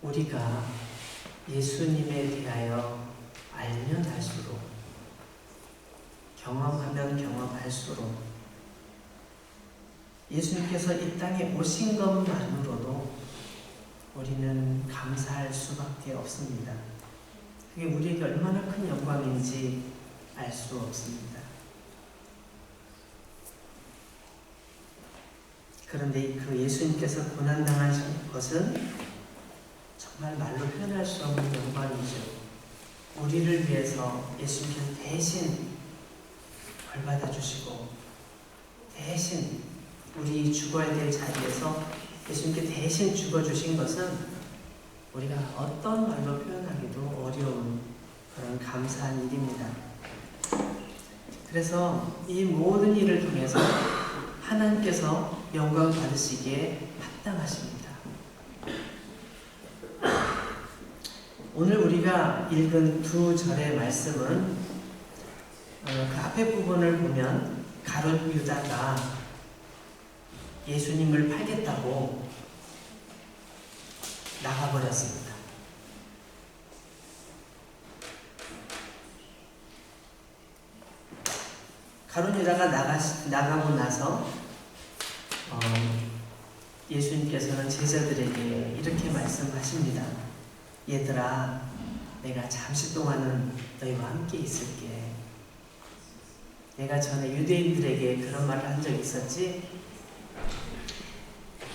우리가 예수님에 대하여 알면 알수록, 경험하면 경험할수록 예수님께서 이 땅에 오신 것만으로도 우리는 감사할 수밖에 없습니다. 그게 우리에게 얼마나 큰 영광인지 알 수 없습니다. 그런데 그 예수님께서 고난당하신 것은 정말 말로 표현할 수 없는 영광이죠. 우리를 위해서 예수님께서 대신 벌받아 주시고, 대신 우리 죽어야 될 자리에서 예수님께 대신 죽어주신 것은 우리가 어떤 말로 표현하기도 어려운 그런 감사한 일입니다. 그래서 이 모든 일을 통해서 하나님께서 영광 받으시기에 합당하십니다. 오늘 우리가 읽은 두 절의 말씀은 그 앞에 부분을 보면 가룟 유다가 예수님을 팔겠다고 나가버렸습니다. 가룟 유다가 나가고 나서 예수님께서는 제자들에게 이렇게 말씀하십니다. 얘들아, 내가 잠시 동안은 너희와 함께 있을게. 내가 전에 유대인들에게 그런 말을 한 적이 있었지?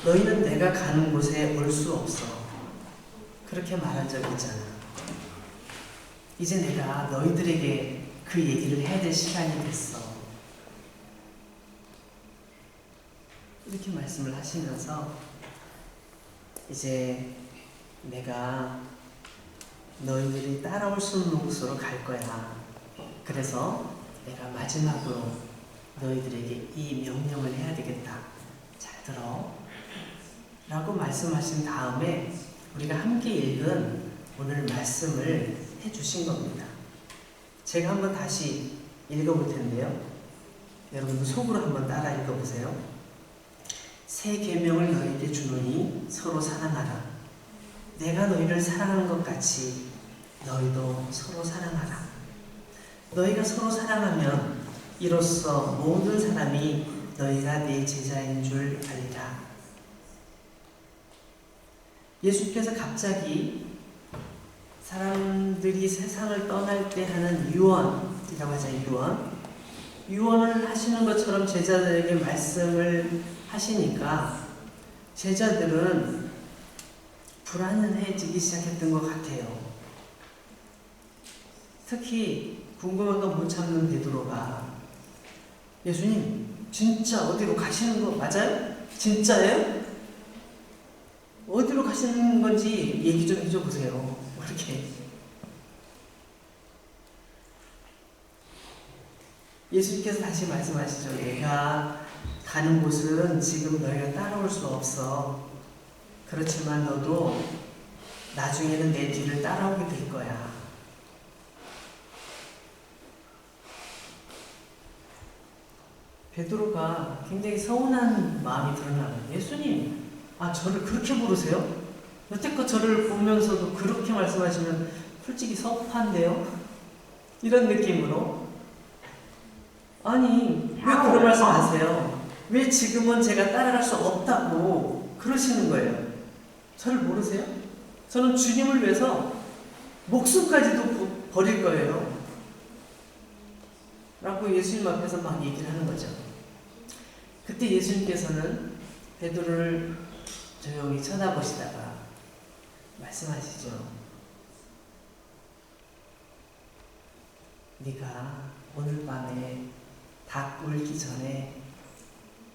너희는 내가 가는 곳에 올 수 없어. 그렇게 말한 적이 있잖아. 이제 내가 너희들에게 그 얘기를 해야 될 시간이 됐어. 이렇게 말씀을 하시면서 이제 내가 너희들이 따라올 수 없는 곳으로 갈 거야. 그래서 내가 마지막으로 너희들에게 이 명령을 해야 되겠다. 잘 들어. 라고 말씀하신 다음에 우리가 함께 읽은 오늘 말씀을 해주신 겁니다. 제가 한번 다시 읽어볼 텐데요. 여러분도 속으로 한번 따라 읽어보세요. 새 계명을 너희에게 주노니 서로 사랑하라. 내가 너희를 사랑한 것 같이 너희도 서로 사랑하라. 너희가 서로 사랑하면 이로써 모든 사람이 너희가 내 제자인 줄 알리라. 예수께서 갑자기 사람들이 세상을 떠날 때 하는 유언이라고 하잖아요. 유언을 하시는 것처럼 제자들에게 말씀을 하시니까 제자들은 불안해지기 시작했던 것 같아요. 특히 궁금한 거 못 참는 베드로가 예수님 진짜 어디로 가시는 거 맞아요? 진짜예요? 어디로 가시는 건지 얘기 좀 해줘 보세요. 그렇게 예수님께서 다시 말씀하시죠. 내가 가는 곳은 지금 너희가 따라올 수 없어. 그렇지만 너도 나중에는 내 뒤를 따라오게 될 거야. 베드로가 굉장히 서운한 마음이 드러나요. 예수님, 저를 그렇게 부르세요? 여태껏 저를 보면서도 그렇게 말씀하시면 솔직히 섭한데요? 이런 느낌으로 아니 왜 그런 말씀 하세요? 왜 지금은 제가 따라갈 수 없다고 그러시는 거예요? 저를 모르세요? 저는 주님을 위해서 목숨까지도 버릴 거예요. 라고 예수님 앞에서 막 얘기를 하는 거죠. 그때 예수님께서는 베드로를 조용히 쳐다보시다가 말씀하시죠. 네가 오늘 밤에 닭 울기 전에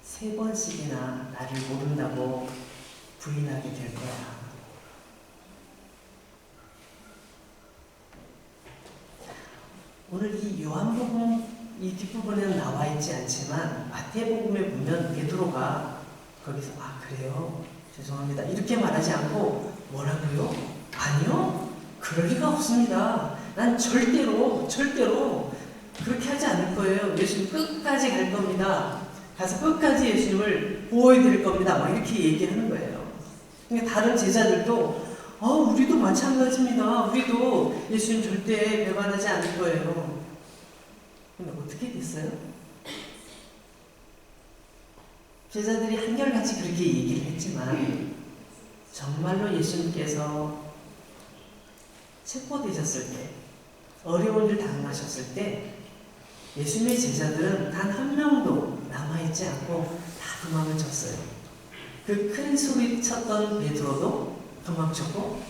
3번씩이나 나를 모른다고 부인하게 될 거야. 오늘 이 요한복음 이 뒷부분에는 나와 있지 않지만 마태복음에 보면 베드로가 거기서 그래요? 죄송합니다. 이렇게 말하지 않고 뭐라고요? 아니요. 그럴 리가 없습니다. 난 절대로 그렇게 하지 않을 거예요. 예수님 끝까지 갈 겁니다. 가서 끝까지 예수님을 보호해 드릴 겁니다. 막 이렇게 얘기하는 거예요. 그러니까 다른 제자들도 우리도 마찬가지입니다. 우리도 예수님 절대 배반하지 않을 거예요. 근데 어떻게 됐어요? 제자들이 한결같이 그렇게 얘기를 했지만 정말로 예수님께서 체포되셨을 때, 어려운 일 당하셨을 때 예수님의 제자들은 단 한 명도 남아있지 않고 다 도망을 쳤어요. 그 큰 소리 쳤던 베드로도 도망쳤고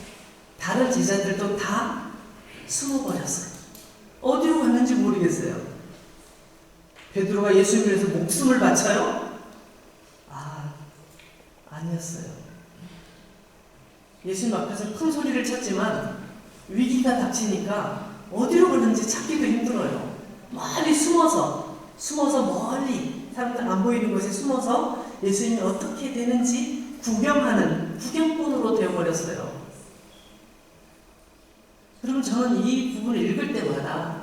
다른 제자들도 다 숨어버렸어요. 어디로 갔는지 모르겠어요. 베드로가 예수님 위해서 목숨을 바쳐요? 아니었어요. 예수님 앞에서 큰 소리를 쳤지만 위기가 닥치니까 어디로 가는지 찾기도 힘들어요. 멀리 숨어서 멀리 사람들 안 보이는 곳에 숨어서 예수님이 어떻게 되는지 구경하는 구경꾼으로 되어버렸어요. 그럼 저는 이 부분을 읽을 때마다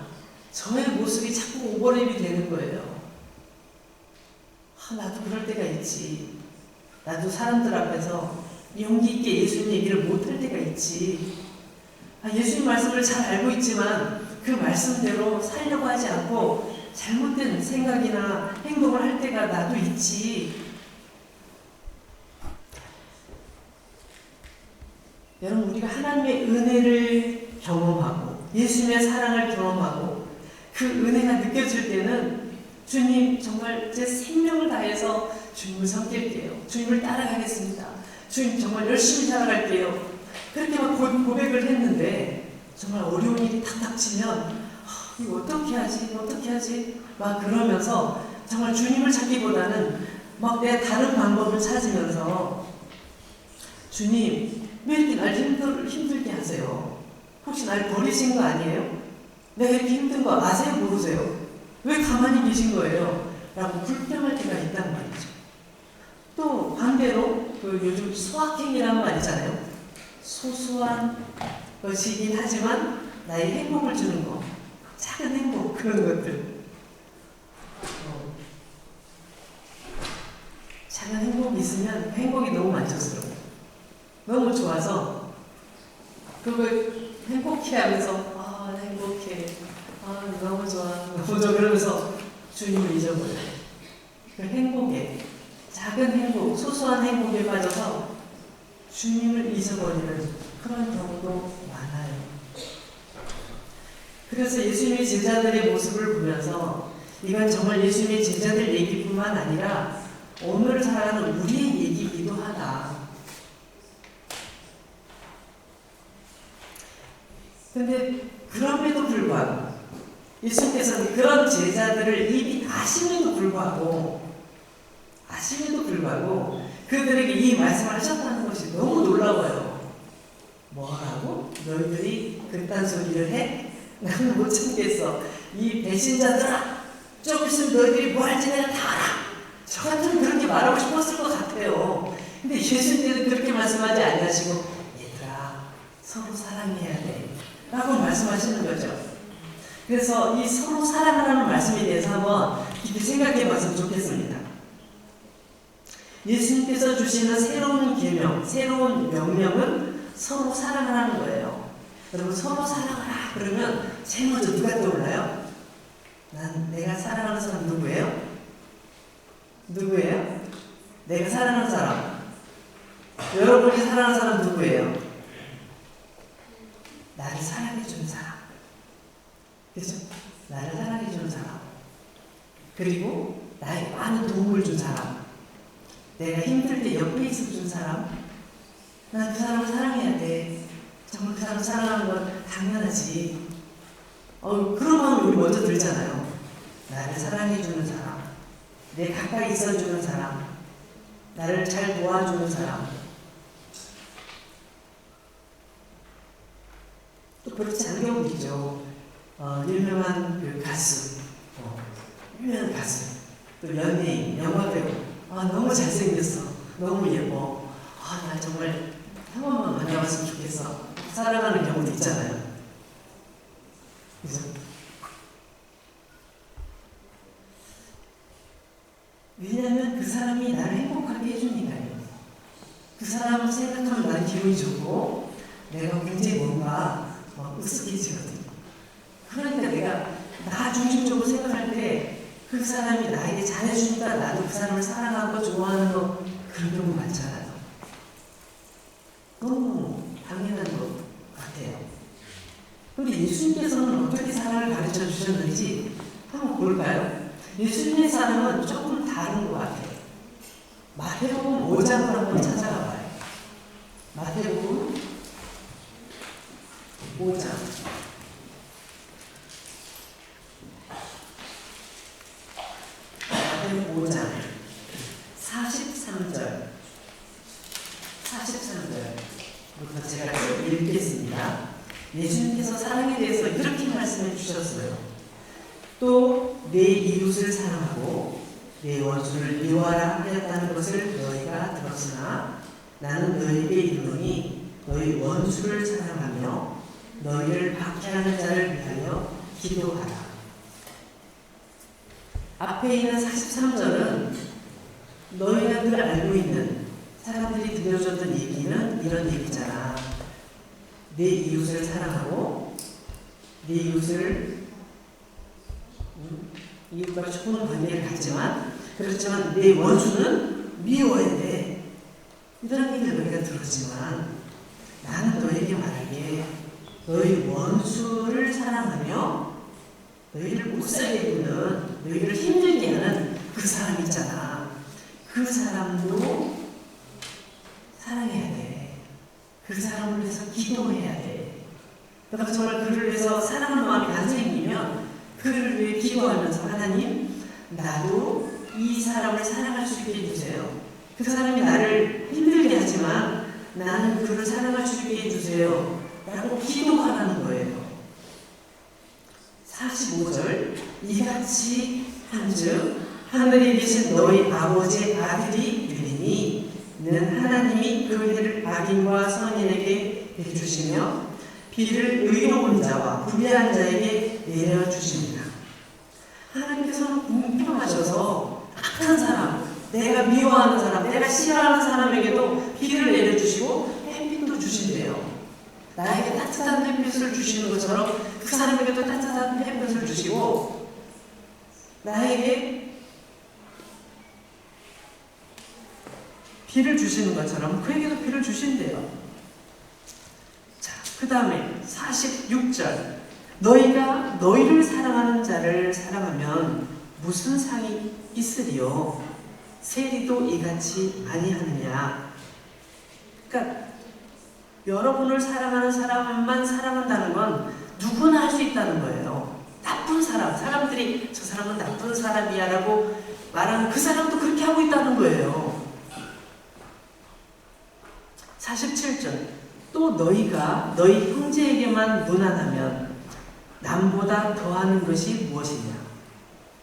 저의 모습이 자꾸 오버랩이 되는 거예요. 나도 그럴 때가 있지. 나도 사람들 앞에서 용기 있게 예수님 얘기를 못할 때가 있지. 예수님 말씀을 잘 알고 있지만 그 말씀대로 살려고 하지 않고 잘못된 생각이나 행동을 할 때가 나도 있지. 여러분, 우리가 하나님의 은혜를 경험하고 예수님의 사랑을 경험하고 그 은혜가 느껴질 때는 주님, 정말 제 생명을 다해서 주님을 섬길게요. 주님을 따라가겠습니다. 주님, 정말 열심히 살아갈게요. 그렇게 막 고백을 했는데 정말 어려운 일이 탁 닥치면 이거 어떻게 하지? 막 그러면서 정말 주님을 찾기보다는 막 내 다른 방법을 찾으면서 주님, 왜 이렇게 날 힘들게 하세요? 혹시 날 버리신 거 아니에요? 내가 이렇게 힘든 거 아세요? 모르세요? 왜 가만히 계신 거예요? 라고 불평할 때가 있단 말이죠. 또 반대로 요즘 소확행이라는 말 있잖아요. 소소한 것이긴 하지만 나의 행복을 주는 거, 작은 행복, 그런 것들. 작은 행복이 있으면 행복이 너무 만족스러워요. 너무 좋아서 그걸 행복해하면서 행복해, 너무 좋아 그러면서 주님을 잊어버려요. 그 행복에, 작은 행복, 소소한 행복에 빠져서 주님을 잊어버리는 그런 경우도 많아요. 그래서 예수님의 제자들의 모습을 보면서 이건 정말 예수님의 제자들 얘기뿐만 아니라 오늘 살아가는 우리의 얘기이기도 하다. 근데 그럼에도 불구하고 예수님께서는 그런 제자들을 이미 아심에도 불구하고 그들에게 이 말씀을 하셨다는 것이 너무 놀라워요. 뭐라고? 너희들이 그딴 소리를 해? 나는 못 참겠어. 이 배신자들아, 좀 있으면 너희들이 뭐 할지 내가 다 알아. 저 같으면 그렇게 말하고 싶었을 것 같아요. 근데 예수님께서는 그렇게 말씀하지 않으시고 얘들아, 서로 사랑해야 돼 라고 말씀하시는 거죠. 그래서 이 서로 사랑하라는 말씀에 대해서 한번 깊이 생각해 봤으면 좋겠습니다. 예수님께서 주시는 새로운 계명, 새로운 명령은 서로 사랑하라는 거예요. 여러분, 서로 사랑하라 그러면 제일 먼저 누가 떠올라요? 내가 사랑하는 사람 누구예요? 내가 사랑하는 사람. 여러분이 사랑하는 사람 누구예요? 나를 사랑해주는 사람. 그죠? 나를 사랑해주는 사람. 그리고 나에게 많은 도움을 준 사람. 내가 힘들 때 옆에 있어준 사람. 난 그 사람을 사랑해야 돼. 정말 그 사람을 사랑하는 건 당연하지. 그런 마음이 우리 먼저 들잖아요. 나를 사랑해주는 사람. 내 가까이 있어주는 사람. 나를 잘 도와주는 사람. 또 그렇지 않은 경우도 있죠. 유명한 그 가수, 또 연예인, 영화배우. 너무 잘생겼어. 너무 예뻐. 나 정말 한 번만 만나봤으면 좋겠어. 사랑하는 경우도 있잖아요. 그죠? 왜냐하면 그 사람이 나를 행복하게 해주니까요. 그 사람을 생각하면 나는 기분이 좋고, 내가 굉장히 뭔가 으쓱해지거든요. 그러니까 내가 나 중심적으로 생각할 때 그 사람이 나에게 잘해주니까 나도 그 사람을 사랑하고 좋아하는 거 그런 경우 많잖아요. 너무 당연한 것 같아요. 그런데 예수님께서는 어떻게 사랑을 가르쳐 주셨는지 한번 볼까요? 예수님의 사랑은 조금 다른 것 같아요. 마태복음 5장을 한번 찾아가 봐요. 마태복음 5장. 마태복음 5장 43절부터 제가 읽겠습니다. 예수님께서 사랑에 대해서 이렇게 말씀해 주셨어요. 또 내 이웃을 사랑하고 내 원수를 미워하라 하였다는 것을 너희가 들었으나 나는 너희에게 이르노니 너희 원수를 사랑하며 너희를 박해하는 자를 위하여 기도하라. 앞에 있는 43절은 너희가 늘 알고 있는 사람들이 들려줬던 얘기는 이런 얘기잖아. 내 이웃을 사랑하고 내 이웃을 이웃과 좋은 관계를 갖지만 그렇지만 내 원수는 미워해야 돼. 이런 얘기를 너희가 들었지만 나는 너희에게 말하기에 너희 원수를 사랑하며 너희를 못살게 하는 너희를 힘들게 하는 그 사람 있잖아. 그 사람도 사랑해야 돼. 그 사람을 위해서 기도해야 돼. 너가 정말 그를 위해서 사랑하는 마음이 안 생기면 그를 위해 기도하면서 하나님 나도 이 사람을 사랑할 수 있게 해주세요. 그 사람이 나를 힘들게 하지만 나는 그를 사랑할 수 있게 해주세요 라고 기도하라는 거예요. 45절 이같이 한즉 하늘에 계신 너희 아버지의 아들이 되리니 이는 하나님이 그 해를 악인과 선인에게 해주시며 비를 의로운 자와 불의한 자에게 내려주십니다. 하나님께서는 공평하셔서 악한 사람, 내가 미워하는 사람, 내가 싫어하는 사람에게도 비를 내려주시고 햇빛도 주신대요. 나에게 따뜻한 햇빛을 주시는 것처럼 그 사람에게도 따뜻한 햇빛을 주시고 나에게 비를 주시는 것처럼 그에게도 비를 주신대요. 자, 그 다음에 46절 너희가 너희를 사랑하는 자를 사랑하면 무슨 상이 있으리요? 세리도 이같이 아니하느냐. 그러니까 여러분을 사랑하는 사람만 사랑한다는 건 누구나 할 수 있다는 거예요. 나쁜 사람, 사람들이 저 사람은 나쁜 사람이야 라고 말하는 그 사람도 그렇게 하고 있다는 거예요. 47절 또 너희가 너희 형제에게만 무난하면 남보다 더하는 것이 무엇이냐.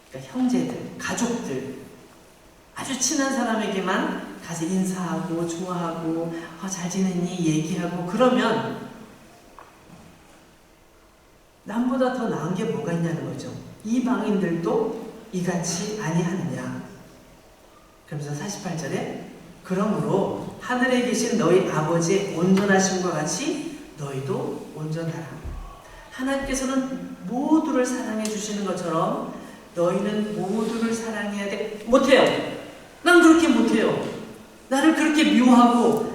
그러니까 형제들, 가족들, 아주 친한 사람에게만 가서 인사하고 좋아하고 잘 지냈니 얘기하고 그러면 남보다 더 나은 게 뭐가 있냐는 거죠. 이방인들도 이같이 아니하느냐. 그러면서 48절에 그러므로 하늘에 계신 너희 아버지의 온전하심과 같이 너희도 온전하라. 하나님께서는 모두를 사랑해 주시는 것처럼 너희는 모두를 사랑해야 돼. 못해요. 난 그렇게 못해요. 나를 그렇게 미워하고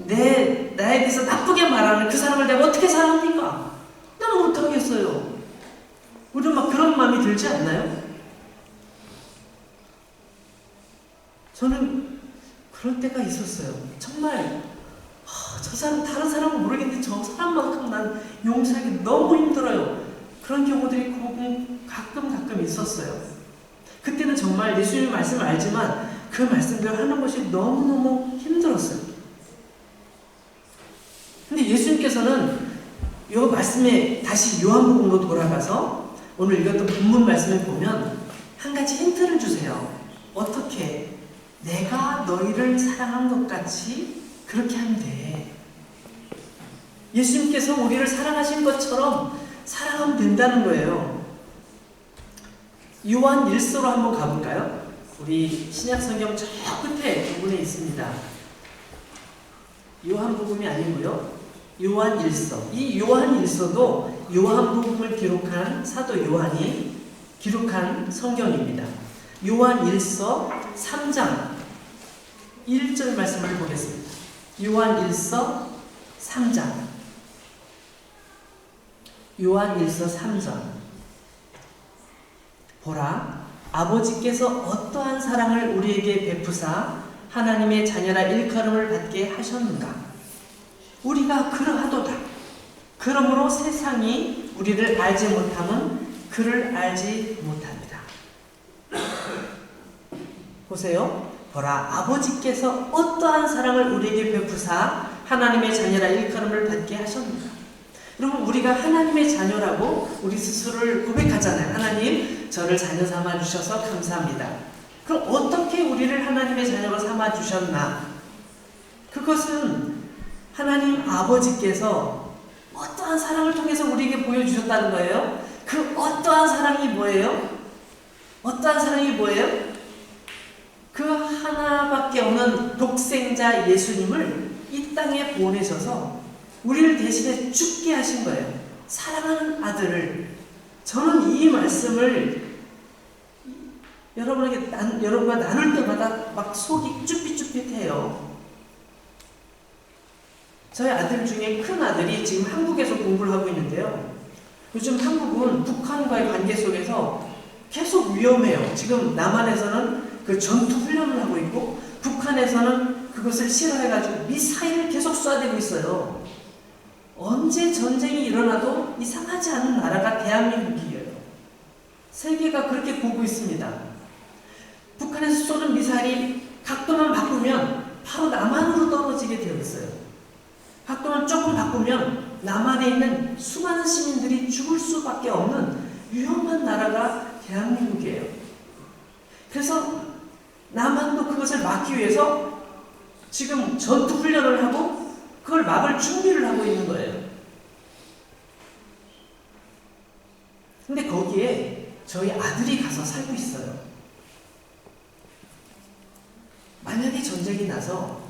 나에 대해서 나쁘게 말하는 그 사람을 내가 어떻게 사랑합니까? 난 못하겠어요. 우리는 막 그런 마음이 들지 않나요? 저는 그럴 때가 있었어요. 정말 저 사람 다른 사람은 모르겠는데 저 사람만큼 난 용서하기 너무 힘들어요. 그런 경우들이 가끔 있었어요. 그때는 정말 예수님의 말씀을 알지만 그 말씀대로 하는 것이 너무너무 힘들었어요. 근데 예수님께서는 이 말씀에 다시 요한복음으로 돌아가서 오늘 읽었던 본문 말씀을 보면 한 가지 힌트를 주세요. 어떻게 내가 너희를 사랑한 것 같이 그렇게 하면 돼. 예수님께서 우리를 사랑하신 것처럼 사랑하면 된다는 거예요. 요한 1서로 한번 가볼까요? 우리 신약성경 저 끝에 부분에 있습니다. 요한복음이 아니고요. 요한일서. 이 요한일서도 요한복음을 기록한 사도 요한이 기록한 성경입니다. 요한일서 3장 1절 말씀을 보겠습니다. 요한일서 3장. 요한일서 3장. 보라, 아버지께서 어떠한 사랑을 우리에게 베푸사 하나님의 자녀라 일컬음을 받게 하셨는가. 우리가 그러하도다. 그러므로 세상이 우리를 알지 못함은 그를 알지 못합니다. 보세요. 보라, 아버지께서 어떠한 사랑을 우리에게 베푸사 하나님의 자녀라 일컬음을 받게 하셨는가. 여러분, 우리가 하나님의 자녀라고 우리 스스로를 고백하잖아요. 하나님, 저를 자녀 삼아주셔서 감사합니다. 그럼 어떻게 우리를 하나님의 자녀로 삼아주셨나? 그것은 하나님 아버지께서 어떠한 사랑을 통해서 우리에게 보여주셨다는 거예요. 그 어떠한 사랑이 뭐예요? 어떠한 사랑이 뭐예요? 그 하나밖에 없는 독생자 예수님을 이 땅에 보내셔서 우리를 대신에 죽게 하신 거예요. 사랑하는 아들을. 저는 이 말씀을 여러분과 나눌 때마다 막 속이 쭈삣쭈삣해요. 저희 아들 중에 큰 아들이 지금 한국에서 공부를 하고 있는데요. 요즘 한국은 북한과의 관계 속에서 계속 위험해요. 지금 남한에서는 그 전투 훈련을 하고 있고 북한에서는 그것을 싫어해가지고 미사일을 계속 쏴대고 있어요. 언제 전쟁이 일어나도 이상하지 않은 나라가 대한민국이에요. 세계가 그렇게 보고 있습니다. 북한에서 쏘는 미사일이 각도만 바꾸면 바로 남한으로 떨어지게 되어 있어요. 각도만 조금 바꾸면 남한에 있는 수많은 시민들이 죽을 수밖에 없는 위험한 나라가 대한민국이에요. 그래서 남한도 그것을 막기 위해서 지금 전투 훈련을 하고 그걸 막을 준비를 하고 있는 거예요. 근데 거기에 저희 아들이 가서 살고 있어요. 만약에 전쟁이 나서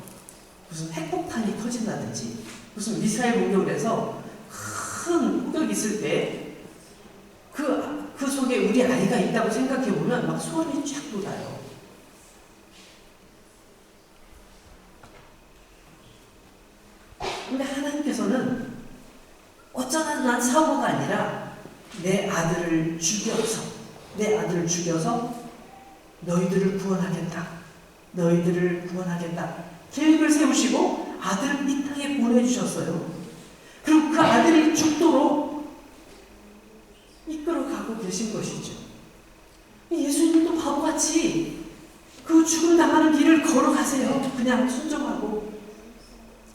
무슨 핵폭탄이 터진다든지 무슨 미사일 공격을 해서 큰 폭격이 있을 때 그 속에 우리 아이가 있다고 생각해보면 막 소름이 쫙 돋아요. 근데 하나님께서는 어쩌다 난 사고가 아니라 내 아들을 죽여서 너희들을 구원하겠다. 너희들을 구원하겠다. 계획을 세우시고 아들을 이 땅에 보내주셨어요. 그리고 그 아들이 죽도록 이끌어가고 계신 것이죠. 예수님도 바보같이 그 죽음 당하는 길을 걸어가세요. 그냥 순종하고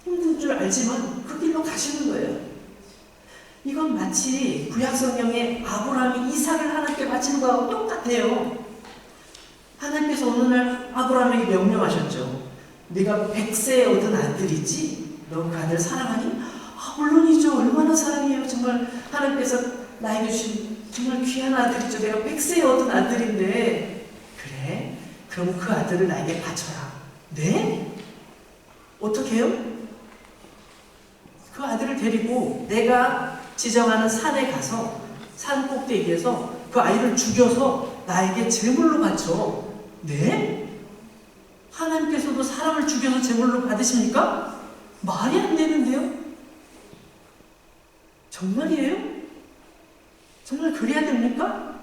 힘든 줄 알지만 그 길로 가시는 거예요. 이건 마치 구약성경에 아브라함이 이삭을 하나님께 바치는 거하고 똑같아요. 하나님께서 어느 날 아브라함에게 명령하셨죠. 네가 100세에 얻은 아들이지? 너 그 아들 사랑하니? 물론이죠. 얼마나 사랑해요. 정말 하나님께서 나에게 주신 정말 귀한 아들이죠. 내가 100세에 얻은 아들인데. 그래? 그럼 그 아들을 나에게 바쳐라. 네? 어떻게 해요? 그 아들을 데리고 내가 지정하는 산에 가서 산 꼭대기에서 그 아이를 죽여서 나에게 제물로 바쳐. 네? 하나님께서도 사람을 죽여서 제물로 받으십니까? 말이 안 되는데요? 정말이에요? 정말 그래야 됩니까?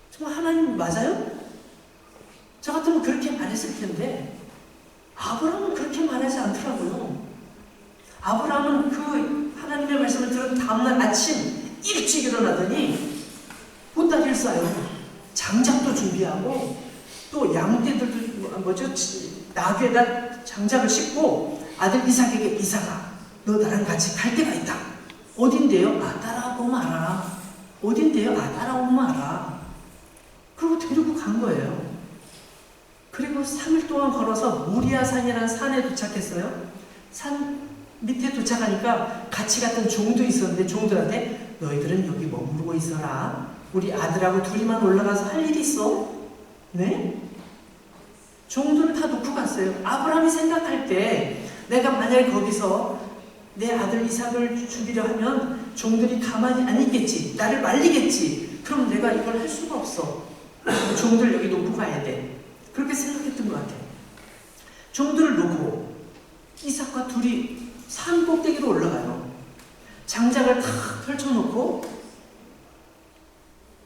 정말 하나님 맞아요? 저 같으면 그렇게 말했을 텐데 아브라함은 그렇게 말하지 않더라고요. 아브라함은 그 하나님의 말씀을 들은 다음날 아침 일찍 일어나더니 보따리를 싸요. 장작도 준비하고 또 양떼들도 나귀에다 장작을 싣고 아들 이삭에게 이삭아 너 나랑 같이 갈 데가 있다. 어딘데요? 따라오고 마라. 어딘데요? 따라오고 마라. 그리고 데리고 간 거예요. 그리고 3일 동안 걸어서 모리아산이라는 산에 도착했어요. 산 밑에 도착하니까 같이 갔던 종도 있었는데 종들한테 너희들은 여기 머무르고 있어라. 우리 아들하고 둘이만 올라가서 할 일이 있어. 네? 종들을 다 놓고 갔어요. 아브라함이 생각할 때 내가 만약에 거기서 내 아들 이삭을 죽이려 하면 종들이 가만히 안 있겠지. 나를 말리겠지. 그럼 내가 이걸 할 수가 없어. 종들 여기 놓고 가야 돼. 그렇게 생각했던 것 같아요. 종들을 놓고 이삭과 둘이 산 꼭대기로 올라가요. 장작을 탁 펼쳐놓고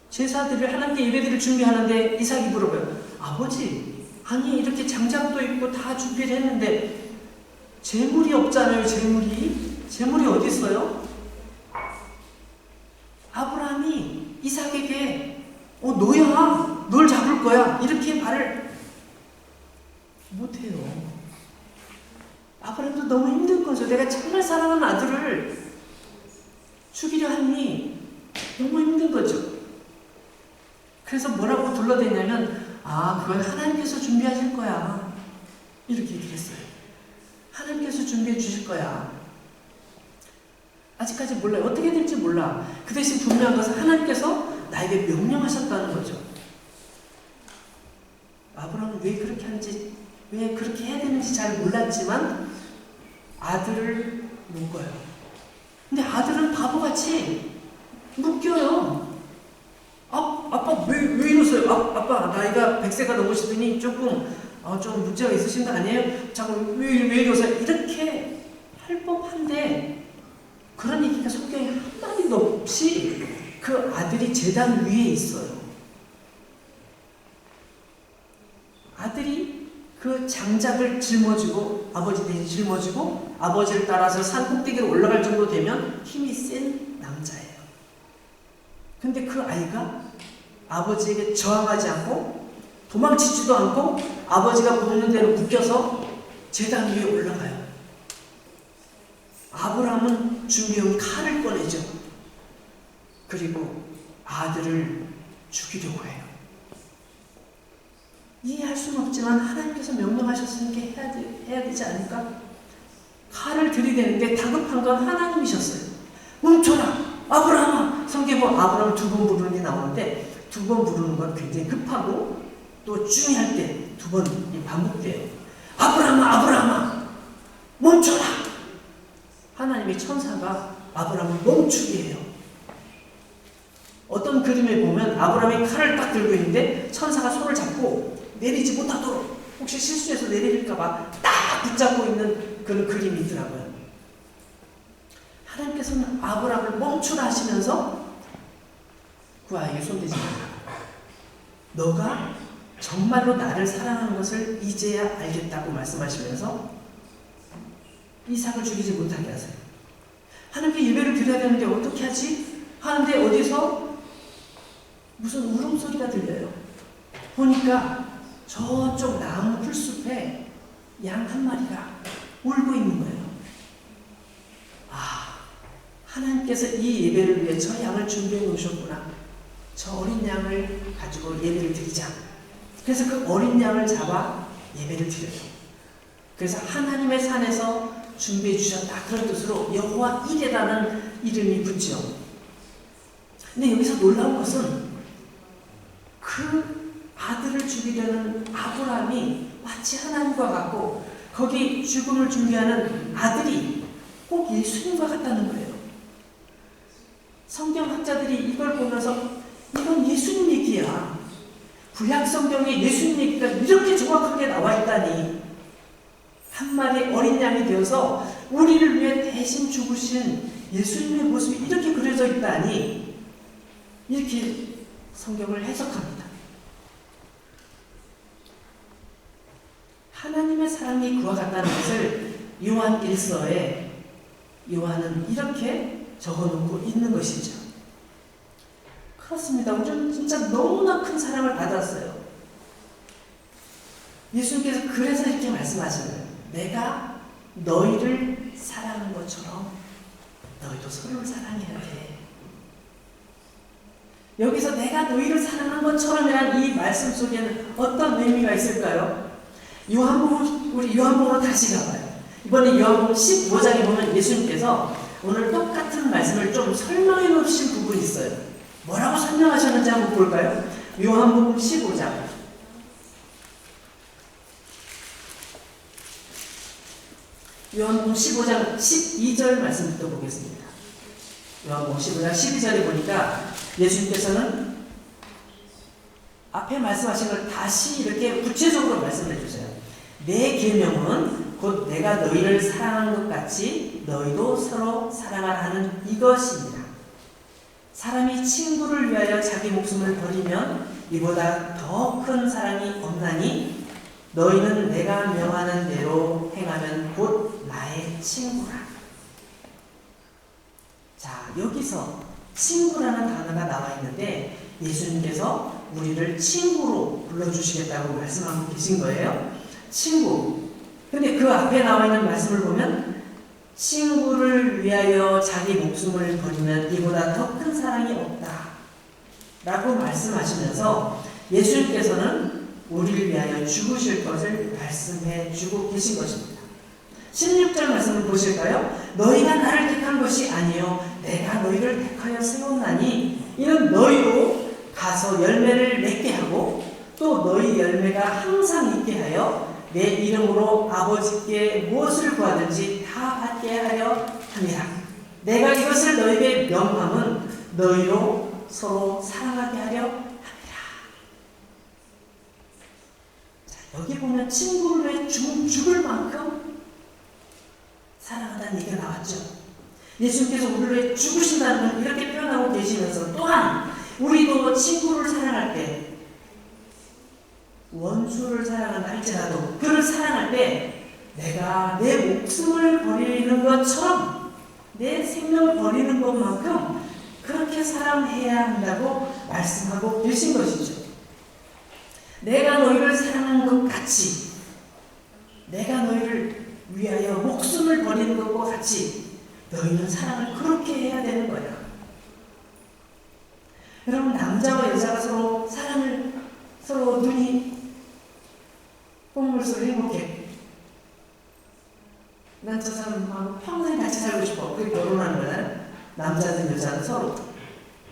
제사들을 하나님께 예배드릴 준비하는데 이삭이 물어봐요. 아버지, 아니 이렇게 장작도 있고 다 준비를 했는데 재물이 없잖아요. 재물이 어디 있어요? 아브라함이 이삭에게 너야, 널 잡을 거야 이렇게 말을 못해요. 아브라함도 너무 힘든 거죠. 내가 정말 사랑하는 아들을 죽이려 하니 너무 힘든 거죠. 그래서 뭐라고 둘러댔냐면 그건 하나님께서 준비하실 거야 이렇게 얘기를 했어요. 하나님께서 준비해 주실 거야. 아직까지 몰라요. 어떻게 될지 몰라. 그 대신 분명한 것은 하나님께서 나에게 명령하셨다는 거죠. 아브라함은 왜 그렇게 하는지, 왜 그렇게 해야 되는지 잘 몰랐지만 아들을 묶어요. 근데 아들은 바보같이 묶여요. 아빠 왜 이러세요? 아빠 나이가 100세가 넘으시더니 조금 좀 문제가 있으신 거 아니에요? 자꾸 왜 이러세요? 이렇게 할 법한데 그런 얘기가 성경에 한마디도 없이 그 아들이 제단 위에 있어요. 아들이 그 장작을 짊어지고 아버지 대신 짊어지고 아버지를 따라서 산 꼭대기로 올라갈 정도 되면 힘이 센 남자예요. 근데 그 아이가 아버지에게 저항하지 않고 도망치지도 않고 아버지가 굽는 대로 묶여서 제단 위에 올라가요. 아브라함은 준비해온 칼을 꺼내죠. 그리고 아들을 죽이려고 해요. 이해할 수는 없지만 하나님께서 명령하셨으니까 해야 되지 않을까? 칼을 들이대는데 다급한 건 하나님이셨어요. 멈춰라! 아브라함아! 성경에 보면 아브라함을 2번 부르는 게 나오는데 2번 부르는 건 굉장히 급하고 또 중요할 때 2번 반복돼요. 아브라함아! 멈춰라! 하나님의 천사가 아브라함을 멈추게 해요. 어떤 그림에 보면 아브라함이 칼을 딱 들고 있는데 천사가 손을 잡고 내리지 못하도록 혹시 실수해서 내릴까봐 딱 붙잡고 있는 그런 그림이 있더라고요. 하나님께서는 아브라함을 멈추라 하시면서 그 아이에게 손대지 마라. 너가 정말로 나를 사랑하는 것을 이제야 알겠다고 말씀하시면서 이삭을 죽이지 못하게 하세요. 하나님께 예배를 드려야 되는데 어떻게 하지? 하는데 어디서 무슨 울음소리가 들려요. 보니까 저쪽 나무 풀숲에 양 한 마리가 울고 있는 거예요. 하나님께서 이 예배를 위해 저 양을 준비해 놓으셨구나. 저 어린 양을 가지고 예배를 드리자. 그래서 그 어린 양을 잡아 예배를 드려요. 그래서 하나님의 산에서 준비해 주셨다. 그런 뜻으로 여호와 이레라는 이름이 붙죠. 근데 여기서 놀라운 것은 그 아들을 죽이려는 아브라함이 마치 하나님과 같고 거기 죽음을 준비하는 아들이 꼭 예수님과 같다는 거예요. 성경학자들이 이걸 보면서 이건 예수님 얘기야. 구약 성경에 예수님 얘기가 이렇게 정확하게 나와 있다니. 한 마리 어린 양이 되어서 우리를 위해 대신 죽으신 예수님의 모습이 이렇게 그려져 있다니. 이렇게 성경을 해석합니다. 하나님의 사랑이 그와 같다는 것을 요한 1서에 요한은 이렇게 적어놓고 있는 것이죠. 그렇습니다. 우리는 진짜 너무나 큰 사랑을 받았어요. 예수님께서 그래서 이렇게 말씀하시는 내가 너희를 사랑한 것처럼 너희도 서로를 사랑해야 돼. 여기서 내가 너희를 사랑한 것처럼이란 이 말씀 속에는 어떤 의미가 있을까요? 우리 요한복음으로 다시 가봐요. 이번에 요한복음 15장에 보면 예수님께서 오늘 똑같은 말씀을 좀 설명해 놓으신 부분이 있어요. 뭐라고 설명하셨는지 한번 볼까요? 요한복음 15장. 요한복음 15장 12절 말씀부터 보겠습니다. 요한복음 15장 12절에 보니까 예수님께서는 앞에 말씀하신 걸 다시 이렇게 구체적으로 말씀해 주세요. 내 계명은 곧 내가 너희를 사랑한 것 같이 너희도 서로 사랑하라 하는 이것입니다. 사람이 친구를 위하여 자기 목숨을 버리면 이보다 더 큰 사랑이 없나니 너희는 내가 명하는 대로 행하면 곧 나의 친구라. 자, 여기서 친구라는 단어가 나와 있는데 예수님께서 우리를 친구로 불러주시겠다고 말씀하고 계신 거예요. 친구. 근데 그 앞에 나와 있는 말씀을 보면 친구를 위하여 자기 목숨을 버리면 이보다 더 큰 사랑이 없다 라고 말씀하시면서 예수님께서는 우리를 위하여 죽으실 것을 말씀해 주고 계신 것입니다. 16절 말씀을 보실까요? 너희가 나를 택한 것이 아니요 내가 너희를 택하여 세웠나니 이는 너희로 가서 열매를 맺게 하고 또 너희 열매가 항상 있게 하여 내 이름으로 아버지께 무엇을 구하든지 다 받게 하려 함이라. 내가 이것을 너희에게 명함은 너희로 서로 사랑하게 하려 함이라. 자, 여기 보면 친구를 위해 죽을 만큼 사랑하다는 얘기가 나왔죠. 예수님께서 우리를 위해 죽으신다는 걸 이렇게 표현하고 계시면서 또한 우리도 친구를 사랑할 때 원수를 사랑한다 할지라도 그를 사랑할 때 내가 내 목숨을 버리는 것처럼 내 생명을 버리는 것만큼 그렇게 사랑해야 한다고 말씀하고 계신 것이죠. 내가 너희를 사랑한 것 같이 내가 너희를 위하여 목숨을 버리는 것과 같이 너희는 사랑을 그렇게 해야 되는 거야. 여러분 남자와 여자가 서로 눈이 뽕물소리 행복해. 난 저 사람하고 평생 같이 살고 싶어. 그게 결혼하는 거잖아요. 남자든 여자든 서로.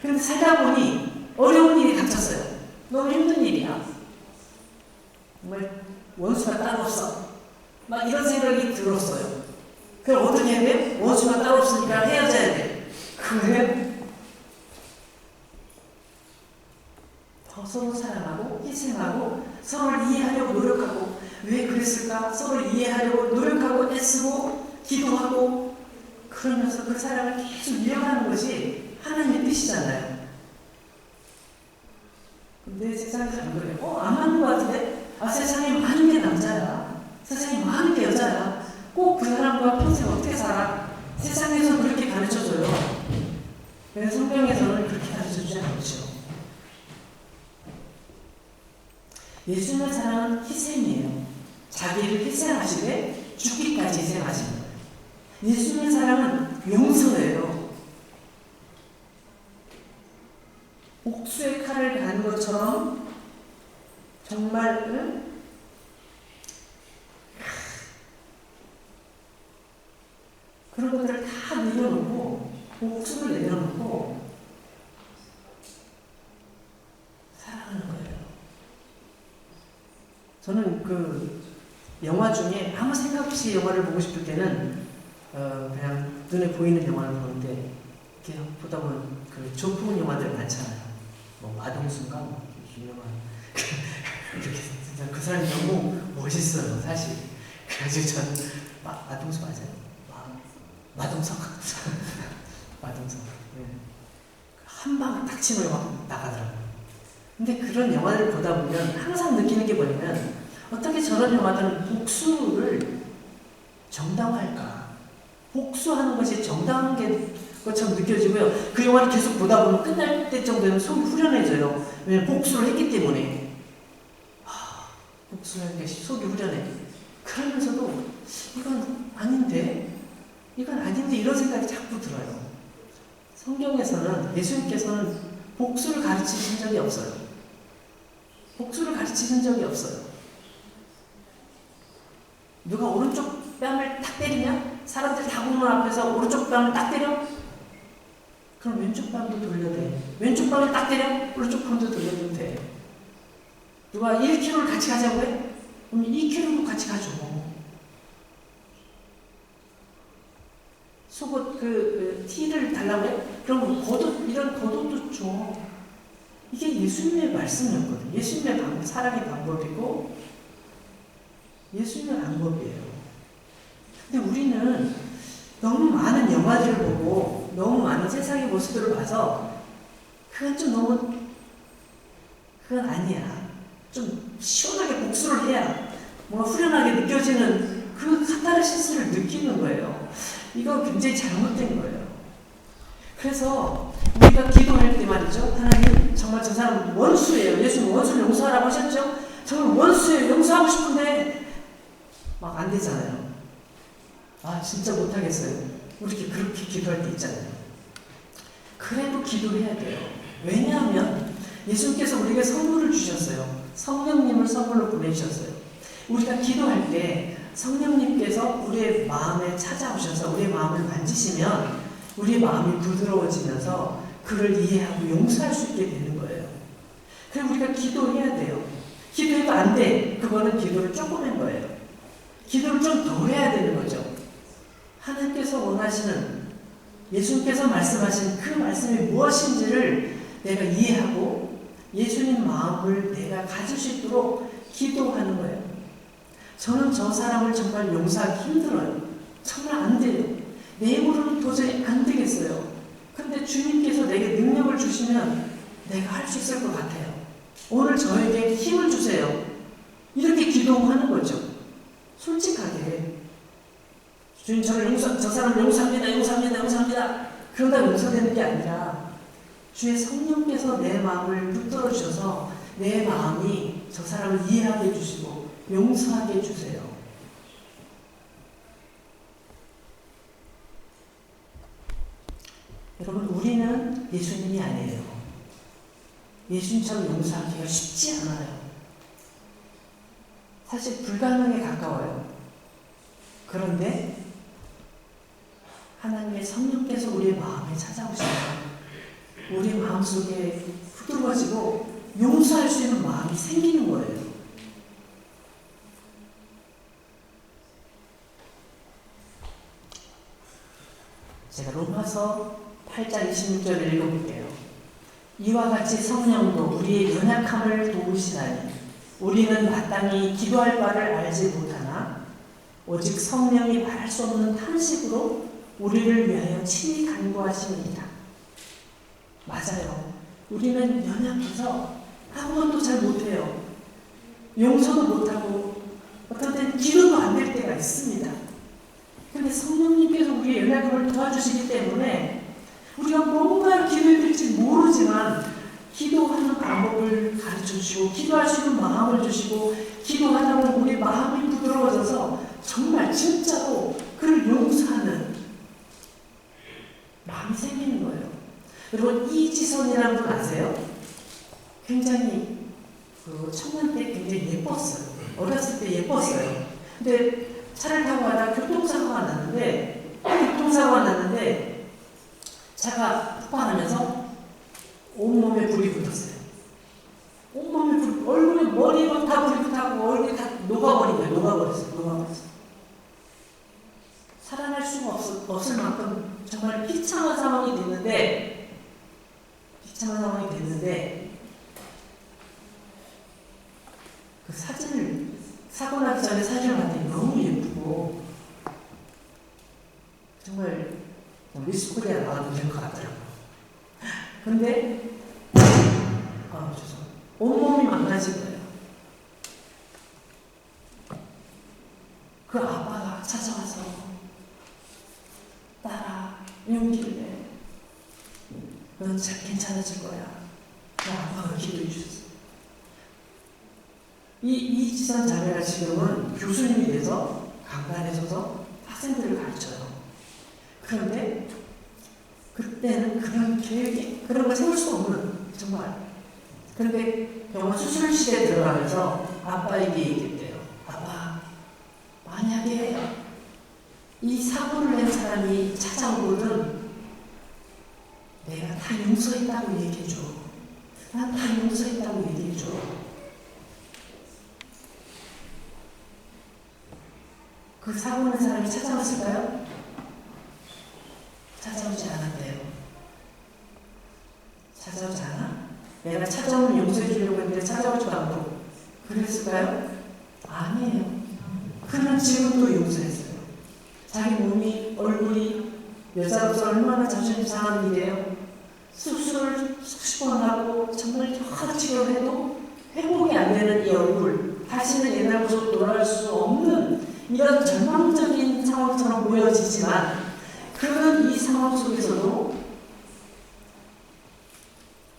그런데 살다 보니 어려운 일이 닥쳤어요. 너무 힘든 일이야. 정말 원수가 따로 없어. 막 이런 생각이 들었어요. 그럼 어떻게 해야 돼? 원수가 따로 없으니까 헤어져야 돼. 그러면 더 서로 사랑하고 희생하고 서로를 이해하려고 노력하고 왜 그랬을까? 서로를 이해하려고 노력하고 애쓰고 기도하고 그러면서 그 사랑을 계속 이어가는 것이 하나님의 뜻이잖아요. 근데 세상에서 안 그래요. 안 맞는 것 같은데? 세상에 많은 게 남자야. 세상에 많은 게 여자야. 꼭 그 사람과 평생 어떻게 살아? 세상에서 그렇게 가르쳐줘요. 그래서 성경에서는 그렇게 가르쳐주지 않죠. 예수님의 사랑은 희생이에요. 자기를 희생하시되 죽기까지 희생하시는 거예요. 예수님의 사랑은 용서예요. 복수의 칼을 가는 것처럼 정말 그런 것들을 다 내려놓고 복수를 내려놓고 사랑하는 거예요. 저는 그 영화 중에 아무 생각 없이 영화를 보고 싶을 때는 그냥 눈에 보이는 영화를 보는데 이렇게 보다 보면 그 좋은 영화들 많잖아요. 뭐 마동순가 뭐 유명한 이렇게 진짜 그 사람이 너무 멋있어요, 사실. 그래가지고 저는 마동순 맞아요? 마동석 마동석. 네. 한 방에 딱 치면 막 나가더라고요. 근데 그런 영화를 보다 보면 항상 느끼는 게 뭐냐면 어떻게 저런 영화들은 복수를 정당화할까? 복수하는 것이 정당한 게 것처럼 느껴지고요. 그 영화를 계속 보다 보면 끝날 때 정도는 속이 후련해져요. 왜냐면 복수를 했기 때문에. 복수를 하는 게 속이 후련해. 그러면서도 이건 아닌데 이런 생각이 자꾸 들어요. 성경에서는 예수님께서는 복수를 가르치신 적이 없어요. 복수를 가르치신 적이 없어요. 누가 오른쪽 뺨을 탁 때리냐? 사람들 다 보는 앞에서 오른쪽 뺨을 딱 때려? 그럼 왼쪽 뺨도 돌려도 돼. 왼쪽 뺨을 딱 때려? 오른쪽 뺨도 돌려도 돼. 누가 1km를 같이 가자고 해? 그럼 2km도 같이 가죠. 속옷 그 티를 달라고 해? 그럼 겉옷, 이런 겉옷도 줘. 이게 예수님의 말씀이었거든요. 예수님의 방법, 사랑의 방법이고 예수님의 방법이에요. 근데 우리는 너무 많은 영화들을 보고 너무 많은 세상의 모습들을 봐서 그건 좀 너무 그건 아니야. 좀 시원하게 복수를 해야 뭔가 후련하게 느껴지는 그 카타르시스를 느끼는 거예요. 이거 굉장히 잘못된 거예요. 그래서 우리가 기도할 때 말이죠. 하나님 정말 저 사람 원수예요. 예수님 원수를 용서하라고 하셨죠. 정말 원수예요. 용서하고 싶은데 막 안 되잖아요. 아 진짜 못하겠어요. 우리 그렇게 기도할 때 있잖아요. 그래도 기도해야 돼요. 왜냐하면 예수님께서 우리에게 선물을 주셨어요. 성령님을 선물로 보내주셨어요. 우리가 기도할 때 성령님께서 우리의 마음에 찾아오셔서 우리의 마음을 만지시면 우리의 마음이 부드러워지면서 그를 이해하고 용서할 수 있게 되는 거예요. 그래서 우리가 기도해야 돼요. 기도해도 안 돼. 그거는 기도를 조금 한 거예요. 기도를 좀 더 해야 되는 거죠. 하나님께서 원하시는 예수님께서 말씀하신 그 말씀이 무엇인지를 내가 이해하고 예수님 마음을 내가 가질 수 있도록 기도하는 거예요. 저는 저 사람을 정말 용서하기 힘들어요. 정말 안 돼요. 내 힘으로는 도저히 안 되겠어요. 근데 주님께서 내게 능력을 주시면 내가 할 수 있을 것 같아요. 오늘 저에게 힘을 주세요. 이렇게 기도하는 거죠. 솔직하게. 주님 저를 저 사람을 용서합니다. 그러다 용서되는 게 아니라 주의 성령께서 내 마음을 붙들어 주셔서 내 마음이 저 사람을 이해하게 해주시고 용서하게 해주세요. 여러분 우리는 예수님이 아니에요. 예수님처럼 용서하기가 쉽지 않아요. 사실 불가능에 가까워요. 그런데 하나님의 성령께서 우리의 마음에 찾아오시면 우리 마음속에 부드러워지고 용서할 수 있는 마음이 생기는 거예요. 제가 로마서 8장 26절을 읽어볼게요. 이와 같이 성령도 우리의 연약함을 도우시나니 우리는 마땅히 기도할 바를 알지 못하나 오직 성령이 말할 수 없는 탄식으로 우리를 위하여 친히 간구하시느니라. 맞아요. 우리는 연약해서 아무것도 잘 못해요. 용서도 못하고 어떤 때는 기도도 안 될 때가 있습니다. 그런데 성령님께서 우리의 연약함을 도와주시기 때문에 우리가 뭔가 기도해야 될지 모르지만 기도하는 방법을 가르쳐주시고 기도할 수 있는 마음을 주시고 기도하다 보면 우리 마음이 부드러워져서 정말 진짜로 그를 용서하는 마음이 생기는 거예요. 여러분 이지선이라는 분 아세요? 굉장히 청년 때 굉장히 예뻤어요. 어렸을 때 예뻤어요. 근데 차를 타고 가다가 교통사고가 났는데 차가 폭발하면서 온몸에 불이 붙었어요. 온몸에 불, 얼굴에 머리가 다 불이 붙고 얼굴이 다 녹아버린 거예요. 녹아버렸어요. 살아날 수가 없을 만큼 정말 비참한 상황이 됐는데 그 사진을 사고 나기 전에 사진을 봤더니 너무 예쁘고 정말 미스 코리아 나와도 될 것 같더라고요. 근데 온몸이 망가진 거예요. 그 아빠가 찾아와서 딸아 용기를 내. 넌 잘 괜찮아질 거야. 그 아빠가 기도해 주셨어요. 이지선 자매가 지금은 교수님이 돼서 강단에 서서 학생들을 가르쳐요. 그런데 그때는 그런 계획이 그런 걸 세울 수 없는 정말. 그런데 병원 수술실에 들어가면서 아빠에게 얘기했대요. 아빠, 만약에 이 사고를 낸 사람이 찾아오거든 내가 다 용서했다고 얘기해줘. 난 다 용서했다고 얘기해줘. 그 사고 낸 사람이 찾아왔을까요? 찾아오지 않아? 내가 찾아오면 용서해 주려고 했는데 찾아오지도 않고 그랬을까요? 아니에요. 그는 지금도 용서했어요. 자기 몸이, 얼굴이 여자로서 얼마나 자존심 상한 일이에요. 수술을 수십 번 하고 정말 여러 치료를 해도 회복이 안 되는 이 얼굴, 다시는 옛날 모습으로 돌아갈 수 없는 이런 절망적인 상황처럼 보여지지만 그는 이 상황 속에서도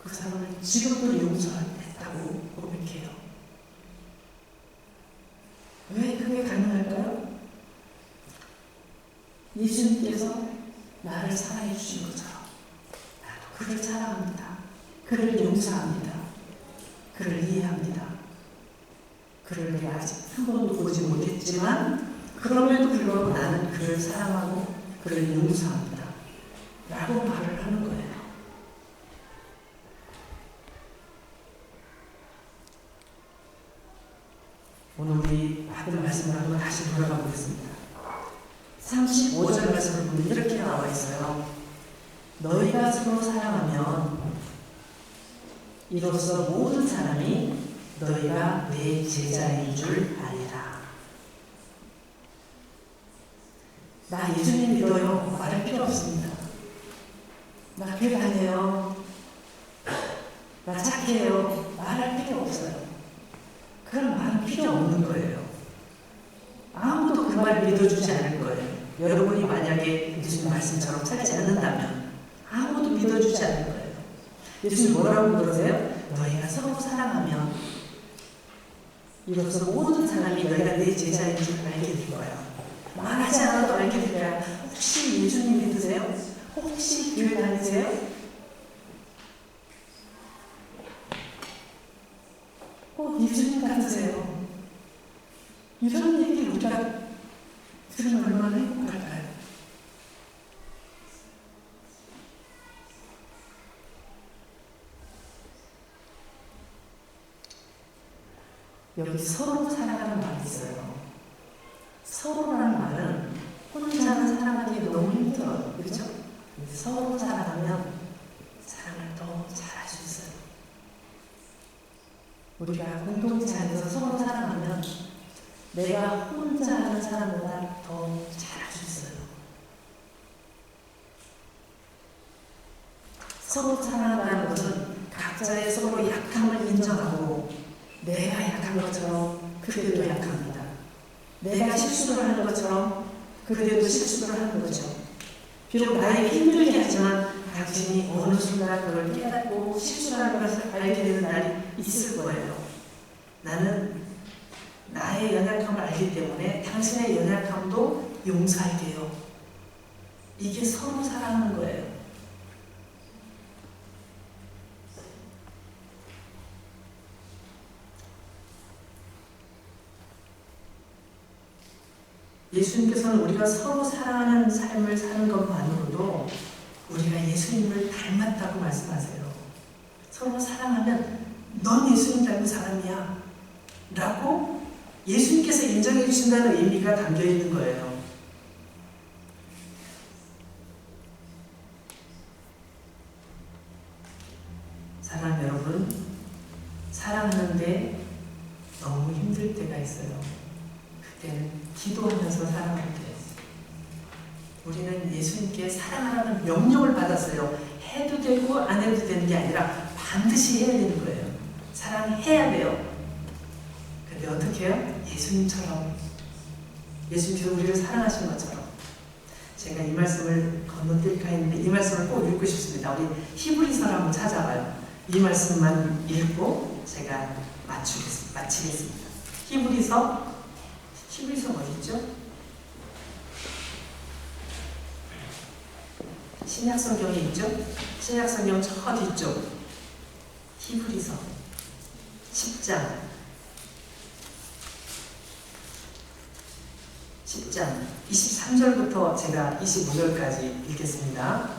그 사람을 지금도 용서했다고 고백해요. 왜 그게 가능할까요? 예수님께서 나를 사랑해 주신 것처럼 나도 그를 사랑합니다. 그를 용서합니다. 그를 이해합니다. 그를 내가 아직 한 번도 보지 못했지만 그럼에도 불구하고 나는 그를 사랑하고 그를 용서합니다. 라고 말을 하는 거예요. 오늘 우리 받은 말씀을 한번 다시 돌아가 보겠습니다. 35절 말씀을 보면 이렇게 나와 있어요. 너희가 서로 사랑하면 이로써 모든 사람이 너희가 내 제자인 줄 아리라. 나 예수님 믿어요. 말할 필요 없습니다. 나 교회 다녀요. 나 착해요. 말할 필요 없어요. 그런 말은 필요 없는 거예요. 아무도 그 말 믿어주지 않을 거예요. 여러분이 만약에 예수님 말씀처럼 살지 않는다면 아무도 믿어주지 않을 거예요. 예수님 뭐라고 그러세요? 너희가 서로 사랑하면 이로써 모든 사람이 너희가 내 제자인 줄 알게 될 거야. 말하지 않아도 알게 될 거야. 혹시 예수님 믿으세요? 혹시 교회 다니세요? 예수님 같으세요? 이런 얘기 우리가 들으면 얼마나 행복할까요? 여기 서로 사랑하는 말이 있어요. 서로라는 말은 혼자는 사랑하기 너무 힘들어요. 그렇죠? 서로 사랑하면 사랑을 더 잘할 수 있어요. 우리가 공동체 안에서 서로 사랑하면 내가 혼자 하는 사람보다 더 잘할 수 있어요. 서로 사랑한다는 것은 각자의 서로 약함을 인정하고 내가 약한 것처럼 그들도 약합니다. 내가 실수를 하는 것처럼 그들도 실수를 하는 거죠. 비록 나에게 힘들게 하지만 당신이 어느 순간 그걸 깨닫고 실수라는 것을 알게 되는 날이 있을 거예요. 나는 나의 연약함을 알기 때문에 당신의 연약함도 용서할게요. 이게 서로 사랑하는 거예요. 예수님께서는 우리가 서로 사랑하는 삶을 사는 것만으로도 우리가 예수님을 닮았다고 말씀하세요. 서로 사랑하면 넌 예수님 닮은 사람이야 라고 예수님께서 인정해 주신다는 의미가 담겨 있는 거예요. 사랑 여러분, 사랑하는데 너무 힘들 때가 있어요. 그때는 기도하면서 사랑하면 돼요. 우리는 예수님께 사랑하라는 명령을 받았어요. 해도 되고 안 해도 되는 게 아니라 반드시 해야 되는 거예요. 사랑해야 돼요. 근데 어떻게 해요? 예수님처럼. 예수님께서 우리를 사랑하신 것처럼. 제가 이 말씀을 건너뛸까 했는데 이 말씀을 꼭 읽고 싶습니다. 우리 히브리서를 한번 찾아봐요. 이 말씀만 읽고 제가 마치겠습니다. 히브리서 어디 있죠? 신약성경에 있죠? 신약성경 저 뒤쪽 히브리서 10장 23절부터 제가 25절까지 읽겠습니다.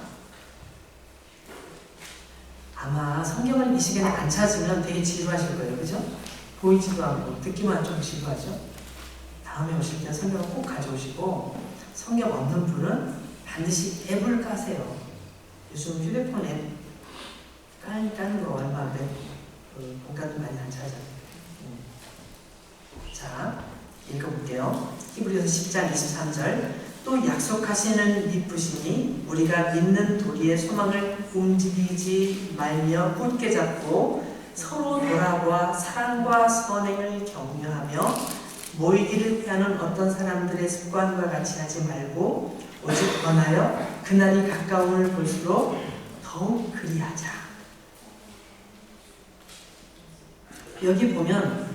아마 성경을 이 시간에 안 찾으면 되게 지루하실 거예요. 그죠? 보이지도 않고 듣기만 좀 지루하죠? 다음에 오실 때 성경을 꼭 가져오시고 성경 없는 분은 반드시 앱을 까세요. 요즘 휴대폰 앱 까는 거 얼마 돼? 공간도 많이 안 차잖아요. 자, 읽어볼게요. 히브리서 10장 23절. 또 약속하시는 믿으시니 우리가 믿는 도리의 소망을 움직이지 말며 굳게 잡고 서로 돌아보아 사랑과 선행을 격려하며 모이기를 피하는 어떤 사람들의 습관과 같이 하지 말고 오직 권하여 그날이 가까움을 볼수록 더욱 그리하자. 여기 보면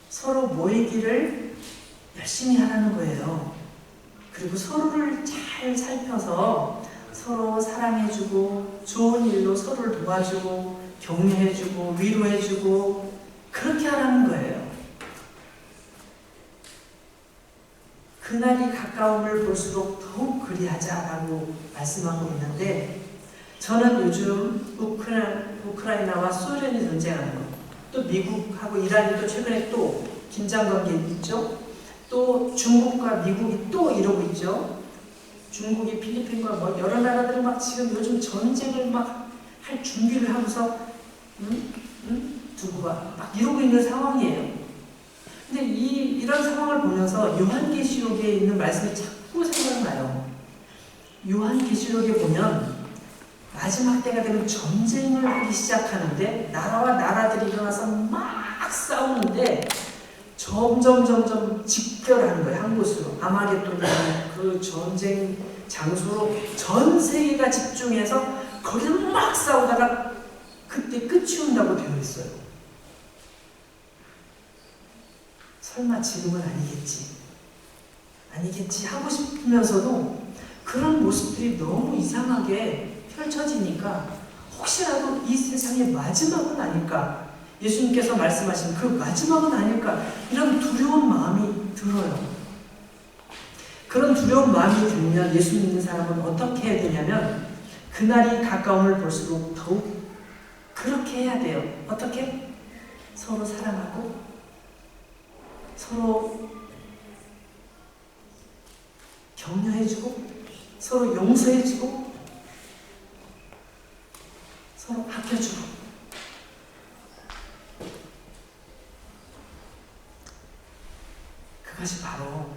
서로 모이기를 열심히 하라는 거예요. 그리고 서로를 잘 살펴서 서로 사랑해주고 좋은 일로 서로를 도와주고 격려해주고 위로해주고 그렇게 하라는 거예요. 그날이 가까움을 볼수록 더욱 그리하자라고 말씀하고 있는데, 저는 요즘 우크라이나와 소련이 전쟁하는 거, 또 미국하고 이란이 또 최근에 또 긴장관계 있죠. 또 중국과 미국이 또 이러고 있죠. 중국이 필리핀과 뭐 여러 나라들이 막 지금 요즘 전쟁을 막 할 준비를 하고서 두고 막 이러고 있는 상황이에요. 근데 이런 상황을 보면서 요한계시록에 있는 말씀이 자꾸 생각나요. 요한계시록에 보면 마지막 때가 되면 전쟁을 하기 시작하는데 나라와 나라들이 일어나서 막 싸우는데 점점 집결하는 거예요. 한 곳으로. 아마겟돈이라는 그 전쟁 장소로 전 세계가 집중해서 거기서 막 싸우다가 그때 끝이 온다고 되어 있어요. 설마 지금은 아니겠지 하고 싶으면서도 그런 모습들이 너무 이상하게 펼쳐지니까 혹시라도 이 세상의 마지막은 아닐까, 예수님께서 말씀하신 그 마지막은 아닐까, 이런 두려운 마음이 들어요. 그런 두려운 마음이 들면 예수 믿는 사람은 어떻게 해야 되냐면 그날이 가까움을 볼수록 더욱 그렇게 해야 돼요. 어떻게? 서로 사랑하고 서로 격려해주고 서로 용서해주고 서로 아껴주고. 그것이 바로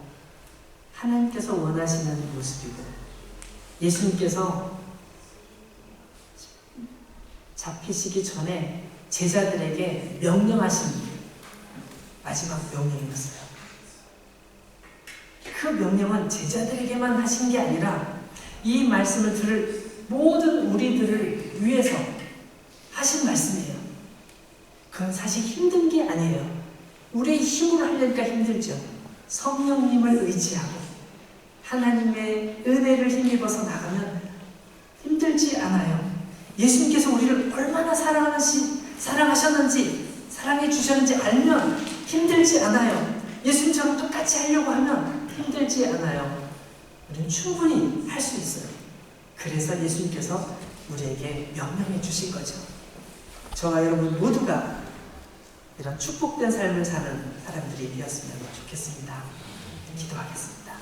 하나님께서 원하시는 모습이고 예수님께서 잡히시기 전에 제자들에게 명령하신 마지막 명령이었어요. 그 명령은 제자들에게만 하신 게 아니라 이 말씀을 들을 모든 우리들을 위해서 하신 말씀이에요. 그건 사실 힘든 게 아니에요. 우리의 힘으로 하려니까 힘들죠. 성령님을 의지하고 하나님의 은혜를 힘입어서 나가면 힘들지 않아요. 예수님께서 우리를 얼마나 사랑하셨는지 사랑해 주셨는지 알면 힘들지 않아요. 예수님처럼 똑같이 하려고 하면 힘들지 않아요. 우리는 충분히 할 수 있어요. 그래서 예수님께서 우리에게 명령해 주신 거죠. 저와 여러분 모두가 이런 축복된 삶을 사는 사람들이 되었으면 좋겠습니다. 기도하겠습니다.